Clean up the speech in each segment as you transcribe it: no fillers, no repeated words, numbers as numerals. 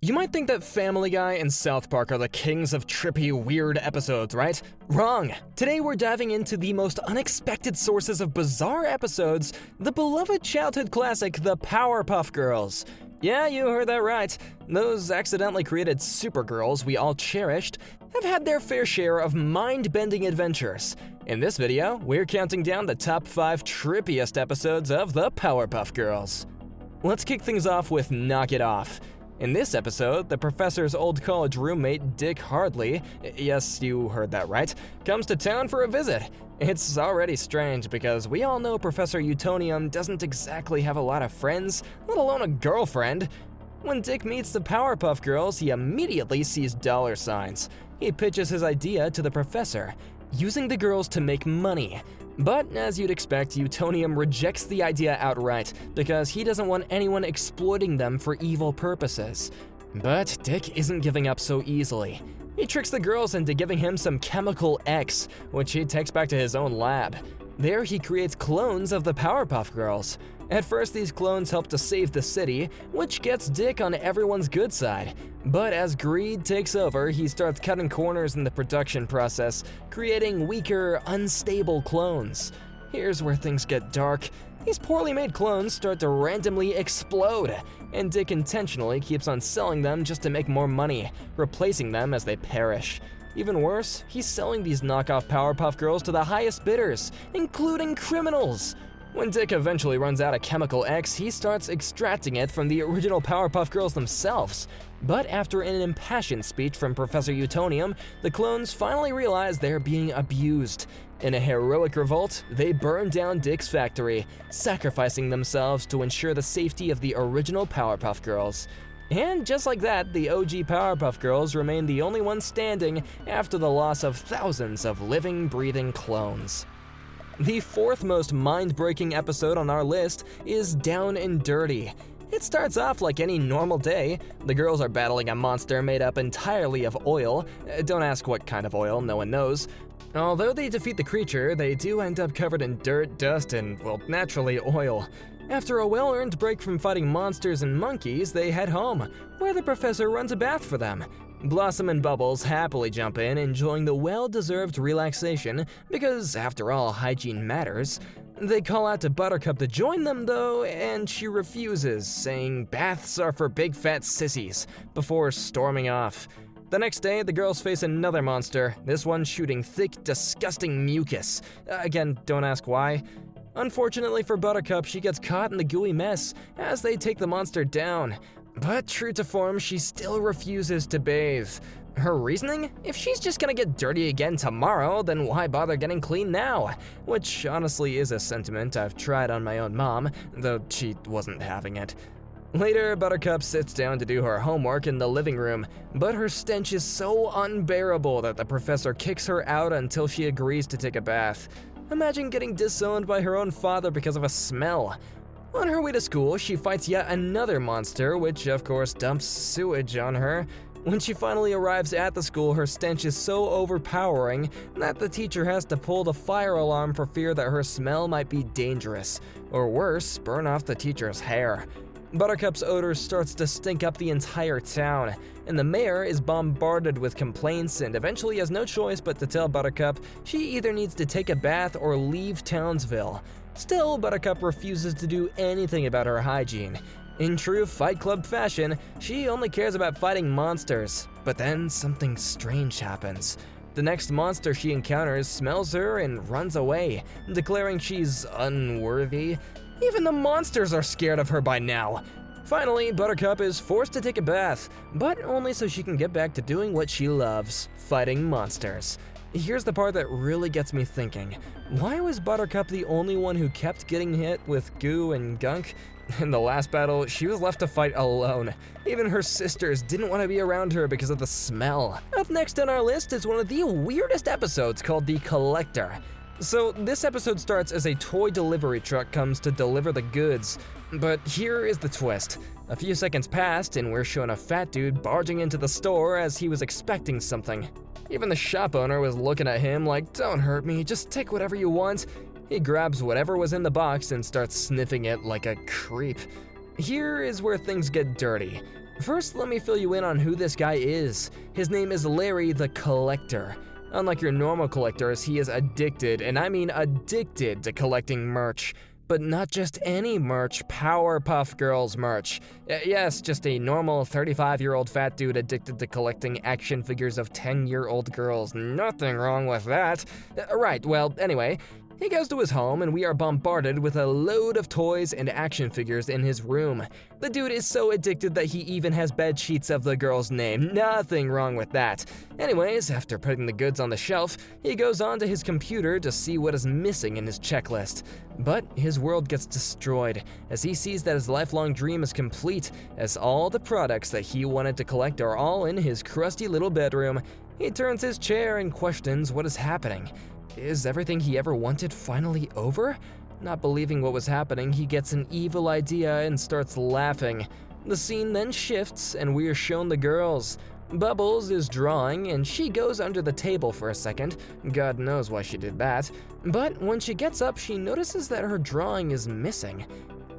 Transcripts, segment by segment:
You might think that Family Guy and South Park are the kings of trippy, weird episodes, right? Wrong! Today we're diving into the most unexpected sources of bizarre episodes, the beloved childhood classic, the Powerpuff Girls. Yeah, you heard that right. Those accidentally created supergirls we all cherished have had their fair share of mind-bending adventures. In this video, we're counting down the top 5 trippiest episodes of the Powerpuff Girls. Let's kick things off with Knock It Off. In this episode, the professor's old college roommate, Dick Hardley, yes, you heard that right, comes to town for a visit. It's already strange because we all know Professor Utonium doesn't exactly have a lot of friends, let alone a girlfriend. When Dick meets the Powerpuff Girls, he immediately sees dollar signs. He pitches his idea to the professor, using the girls to make money. But as you'd expect, Utonium rejects the idea outright because he doesn't want anyone exploiting them for evil purposes. But Dick isn't giving up so easily. He tricks the girls into giving him some chemical X, which he takes back to his own lab. There he creates clones of the Powerpuff Girls. At first, these clones help to save the city, which gets Dick on everyone's good side. But as greed takes over, he starts cutting corners in the production process, creating weaker, unstable clones. Here's where things get dark. These poorly made clones start to randomly explode, and Dick intentionally keeps on selling them just to make more money, replacing them as they perish. Even worse, he's selling these knockoff Powerpuff Girls to the highest bidders, including criminals. When Dick eventually runs out of Chemical X, he starts extracting it from the original Powerpuff Girls themselves. But after an impassioned speech from Professor Utonium, the clones finally realize they're being abused. In a heroic revolt, they burn down Dick's factory, sacrificing themselves to ensure the safety of the original Powerpuff Girls. And just like that, the OG Powerpuff Girls remain the only ones standing after the loss of thousands of living, breathing clones. The fourth most mind-breaking episode on our list is Down and Dirty. It starts off like any normal day. The girls are battling a monster made up entirely of oil. Don't ask what kind of oil, no one knows. Although they defeat the creature, they do end up covered in dirt, dust, and, well, naturally oil. After a well-earned break from fighting monsters and monkeys, they head home, where the professor runs a bath for them. Blossom and Bubbles happily jump in, enjoying the well-deserved relaxation, because after all, hygiene matters. They call out to Buttercup to join them though, and she refuses, saying baths are for big fat sissies, before storming off. The next day, the girls face another monster, this one shooting thick, disgusting mucus. Again, don't ask why. Unfortunately for Buttercup, she gets caught in the gooey mess as they take the monster down. But true to form, she still refuses to bathe. Her reasoning? If she's just gonna get dirty again tomorrow, then why bother getting clean now? Which honestly is a sentiment I've tried on my own mom, though she wasn't having it. Later, Buttercup sits down to do her homework in the living room, but her stench is so unbearable that the professor kicks her out until she agrees to take a bath. Imagine getting disowned by her own father because of a smell. On her way to school, she fights yet another monster, which of course dumps sewage on her. When she finally arrives at the school, her stench is so overpowering that the teacher has to pull the fire alarm for fear that her smell might be dangerous, or worse, burn off the teacher's hair. Buttercup's odor starts to stink up the entire town, and the mayor is bombarded with complaints and eventually has no choice but to tell Buttercup she either needs to take a bath or leave Townsville. Still, Buttercup refuses to do anything about her hygiene. In true Fight Club fashion, she only cares about fighting monsters. But then something strange happens. The next monster she encounters smells her and runs away, declaring she's unworthy. Even the monsters are scared of her by now. Finally, Buttercup is forced to take a bath, but only so she can get back to doing what she loves, fighting monsters. Here's the part that really gets me thinking. Why was Buttercup the only one who kept getting hit with goo and gunk? In the last battle, she was left to fight alone. Even her sisters didn't want to be around her because of the smell. Up next on our list is one of the weirdest episodes called The Collector. So this episode starts as a toy delivery truck comes to deliver the goods. But here is the twist. A few seconds passed and we're shown a fat dude barging into the store as he was expecting something. Even the shop owner was looking at him like, "Don't hurt me, just take whatever you want." He grabs whatever was in the box and starts sniffing it like a creep. Here is where things get dirty. First, let me fill you in on who this guy is. His name is Larry the Collector. Unlike your normal collectors, he is addicted, and I mean addicted to collecting merch. But not just any merch, Powerpuff Girls merch. Yes, just a normal 35-year-old fat dude addicted to collecting action figures of 10-year-old girls. Nothing wrong with that. Right, well, anyway, he goes to his home and we are bombarded with a load of toys and action figures in his room. The dude is so addicted that he even has bed sheets of the girl's name. Nothing wrong with that. Anyways, after putting the goods on the shelf, he goes onto his computer to see what is missing in his checklist. But his world gets destroyed as he sees that his lifelong dream is complete, as all the products that he wanted to collect are all in his crusty little bedroom. He turns his chair and questions what is happening. Is everything he ever wanted finally over? Not believing what was happening, he gets an evil idea and starts laughing. The scene then shifts and we are shown the girls. Bubbles is drawing and she goes under the table for a second. God knows why she did that. But when she gets up, she notices that her drawing is missing.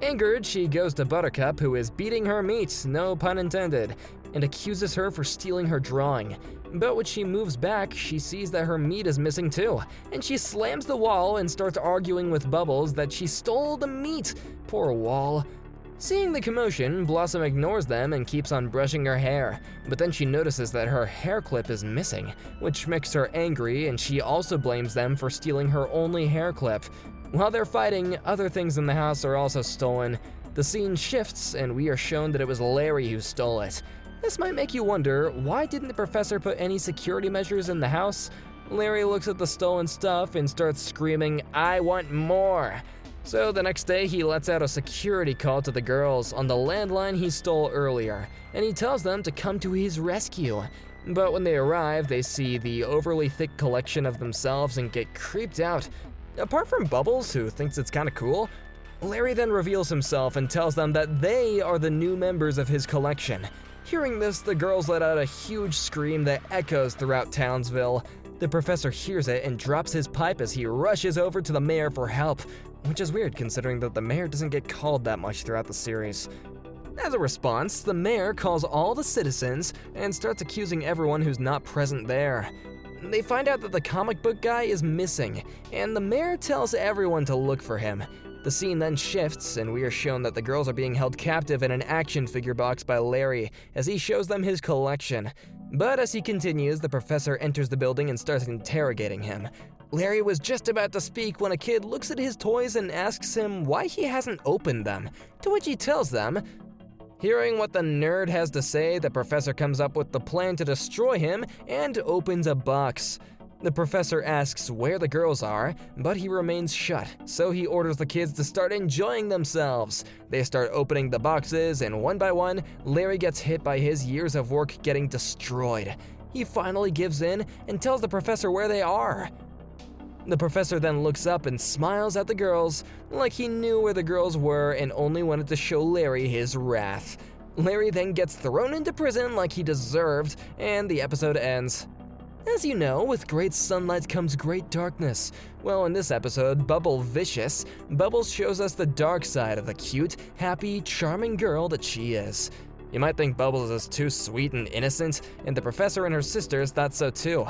Angered, she goes to Buttercup, who is beating her meat, no pun intended, and accuses her for stealing her drawing. But when she moves back, she sees that her meat is missing too, and she slams the wall and starts arguing with Bubbles that she stole the meat. Poor Wall. Seeing the commotion, Blossom ignores them and keeps on brushing her hair, but then she notices that her hair clip is missing, which makes her angry, and she also blames them for stealing her only hair clip. While they're fighting, other things in the house are also stolen. The scene shifts and we are shown that it was Larry who stole it. This might make you wonder, why didn't the professor put any security measures in the house? Larry looks at the stolen stuff and starts screaming, "I want more!" So the next day he lets out a security call to the girls on the landline he stole earlier, and he tells them to come to his rescue. But when they arrive, they see the overly thick collection of themselves and get creeped out. Apart from Bubbles, who thinks it's kinda cool, Larry then reveals himself and tells them that they are the new members of his collection. Hearing this, the girls let out a huge scream that echoes throughout Townsville. The professor hears it and drops his pipe as he rushes over to the mayor for help, which is weird considering that the mayor doesn't get called that much throughout the series. As a response, the mayor calls all the citizens and starts accusing everyone who's not present there. They find out that the comic book guy is missing, and the mayor tells everyone to look for him. The scene then shifts, and we are shown that the girls are being held captive in an action figure box by Larry, as he shows them his collection. But as he continues, the professor enters the building and starts interrogating him. Larry was just about to speak when a kid looks at his toys and asks him why he hasn't opened them, to which he tells them. Hearing what the nerd has to say, the professor comes up with the plan to destroy him and opens a box. The professor asks where the girls are, but he remains shut, so he orders the kids to start enjoying themselves. They start opening the boxes, and one by one, Larry gets hit by his years of work getting destroyed. He finally gives in and tells the professor where they are. The professor then looks up and smiles at the girls, like he knew where the girls were and only wanted to show Larry his wrath. Larry then gets thrown into prison like he deserved, and the episode ends. As you know, with great sunlight comes great darkness. Well, in this episode, Bubble Vicious, Bubbles shows us the dark side of the cute, happy, charming girl that she is. You might think Bubbles is too sweet and innocent, and the professor and her sisters thought so too.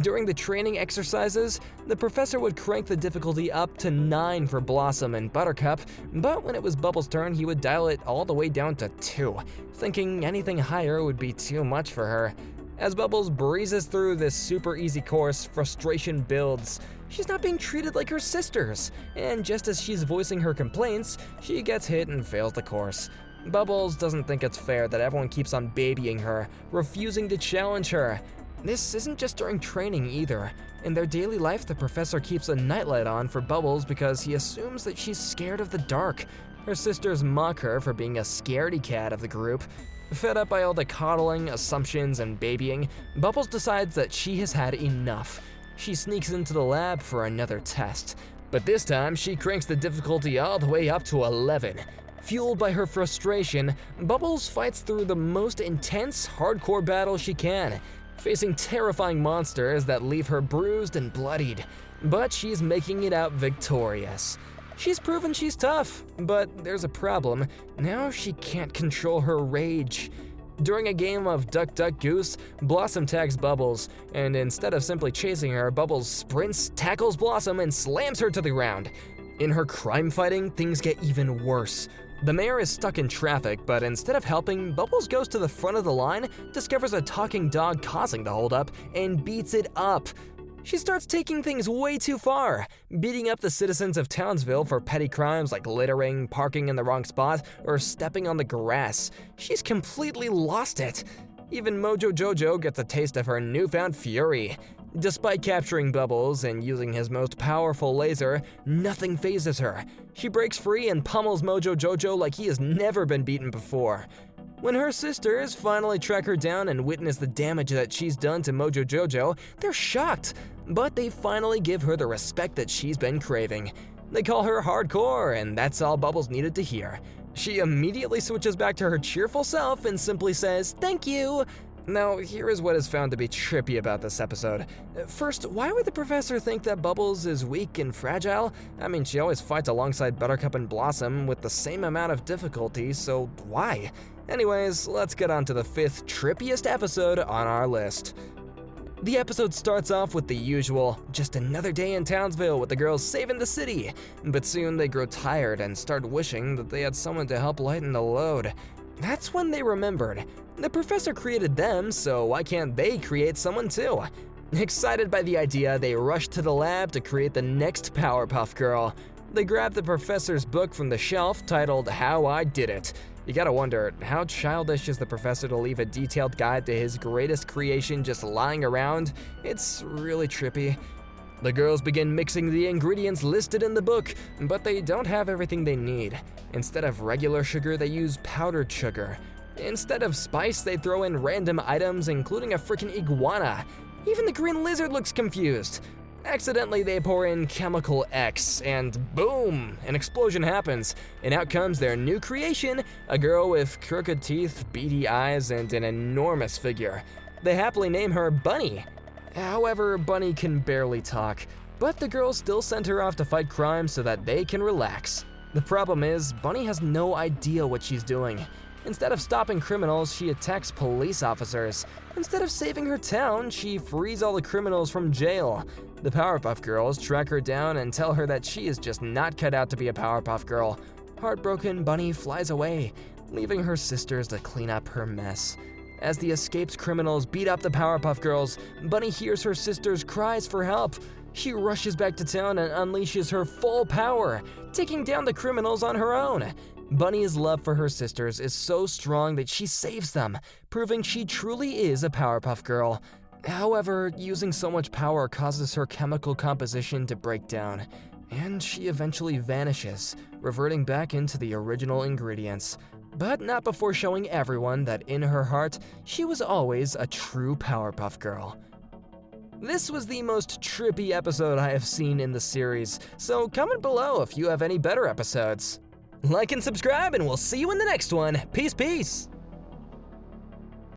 During the training exercises, the professor would crank the difficulty up to 9 for Blossom and Buttercup, but when it was Bubbles' turn, he would dial it all the way down to 2, thinking anything higher would be too much for her. As Bubbles breezes through this super easy course, frustration builds. She's not being treated like her sisters, and just as she's voicing her complaints, she gets hit and fails the course. Bubbles doesn't think it's fair that everyone keeps on babying her, refusing to challenge her. This isn't just during training either. In their daily life, the professor keeps a nightlight on for Bubbles because he assumes that she's scared of the dark. Her sisters mock her for being a scaredy cat of the group. Fed up by all the coddling, assumptions, and babying, Bubbles decides that she has had enough. She sneaks into the lab for another test, but this time she cranks the difficulty all the way up to 11. Fueled by her frustration, Bubbles fights through the most intense, hardcore battle she can, facing terrifying monsters that leave her bruised and bloodied, but she's making it out victorious. She's proven she's tough, but there's a problem. Now she can't control her rage. During a game of Duck Duck Goose, Blossom tags Bubbles, and instead of simply chasing her, Bubbles sprints, tackles Blossom, and slams her to the ground. In her crime fighting, things get even worse. The mayor is stuck in traffic, but instead of helping, Bubbles goes to the front of the line, discovers a talking dog causing the holdup, and beats it up. She starts taking things way too far, beating up the citizens of Townsville for petty crimes like littering, parking in the wrong spot, or stepping on the grass. She's completely lost it. Even Mojo Jojo gets a taste of her newfound fury. Despite capturing Bubbles and using his most powerful laser, nothing phases her. She breaks free and pummels Mojo Jojo like he has never been beaten before. When her sisters finally track her down and witness the damage that she's done to Mojo Jojo, they're shocked, but they finally give her the respect that she's been craving. They call her hardcore, and that's all Bubbles needed to hear. She immediately switches back to her cheerful self and simply says, "Thank you." Now, here is what is found to be trippy about this episode. First, why would the professor think that Bubbles is weak and fragile? I mean, she always fights alongside Buttercup and Blossom with the same amount of difficulty, so why? Anyways, let's get on to the 5th trippiest episode on our list. The episode starts off with the usual, just another day in Townsville with the girls saving the city, but soon they grow tired and start wishing that they had someone to help lighten the load. That's when they remembered. The professor created them, so why can't they create someone too? Excited by the idea, they rush to the lab to create the next Powerpuff Girl. They grab the professor's book from the shelf titled How I Did It. You gotta wonder, how childish is the professor to leave a detailed guide to his greatest creation just lying around? It's really trippy. The girls begin mixing the ingredients listed in the book, but they don't have everything they need. Instead of regular sugar, they use powdered sugar. Instead of spice, they throw in random items, including a freaking iguana. Even the green lizard looks confused. Accidentally, they pour in Chemical X, and boom, an explosion happens, and out comes their new creation, a girl with crooked teeth, beady eyes, and an enormous figure. They happily name her Bunny. However, Bunny can barely talk, but the girls still send her off to fight crime so that they can relax. The problem is, Bunny has no idea what she's doing. Instead of stopping criminals, she attacks police officers. Instead of saving her town, she frees all the criminals from jail. The Powerpuff Girls track her down and tell her that she is just not cut out to be a Powerpuff Girl. Heartbroken, Bunny flies away, leaving her sisters to clean up her mess. As the escaped criminals beat up the Powerpuff Girls, Bunny hears her sisters' cries for help. She rushes back to town and unleashes her full power, taking down the criminals on her own. Bunny's love for her sisters is so strong that she saves them, proving she truly is a Powerpuff Girl. However, using so much power causes her chemical composition to break down, and she eventually vanishes, reverting back into the original ingredients. But not before showing everyone that in her heart, she was always a true Powerpuff Girl. This was the most trippy episode I have seen in the series, so comment below if you have any better episodes. Like and subscribe, and we'll see you in the next one. Peace, peace!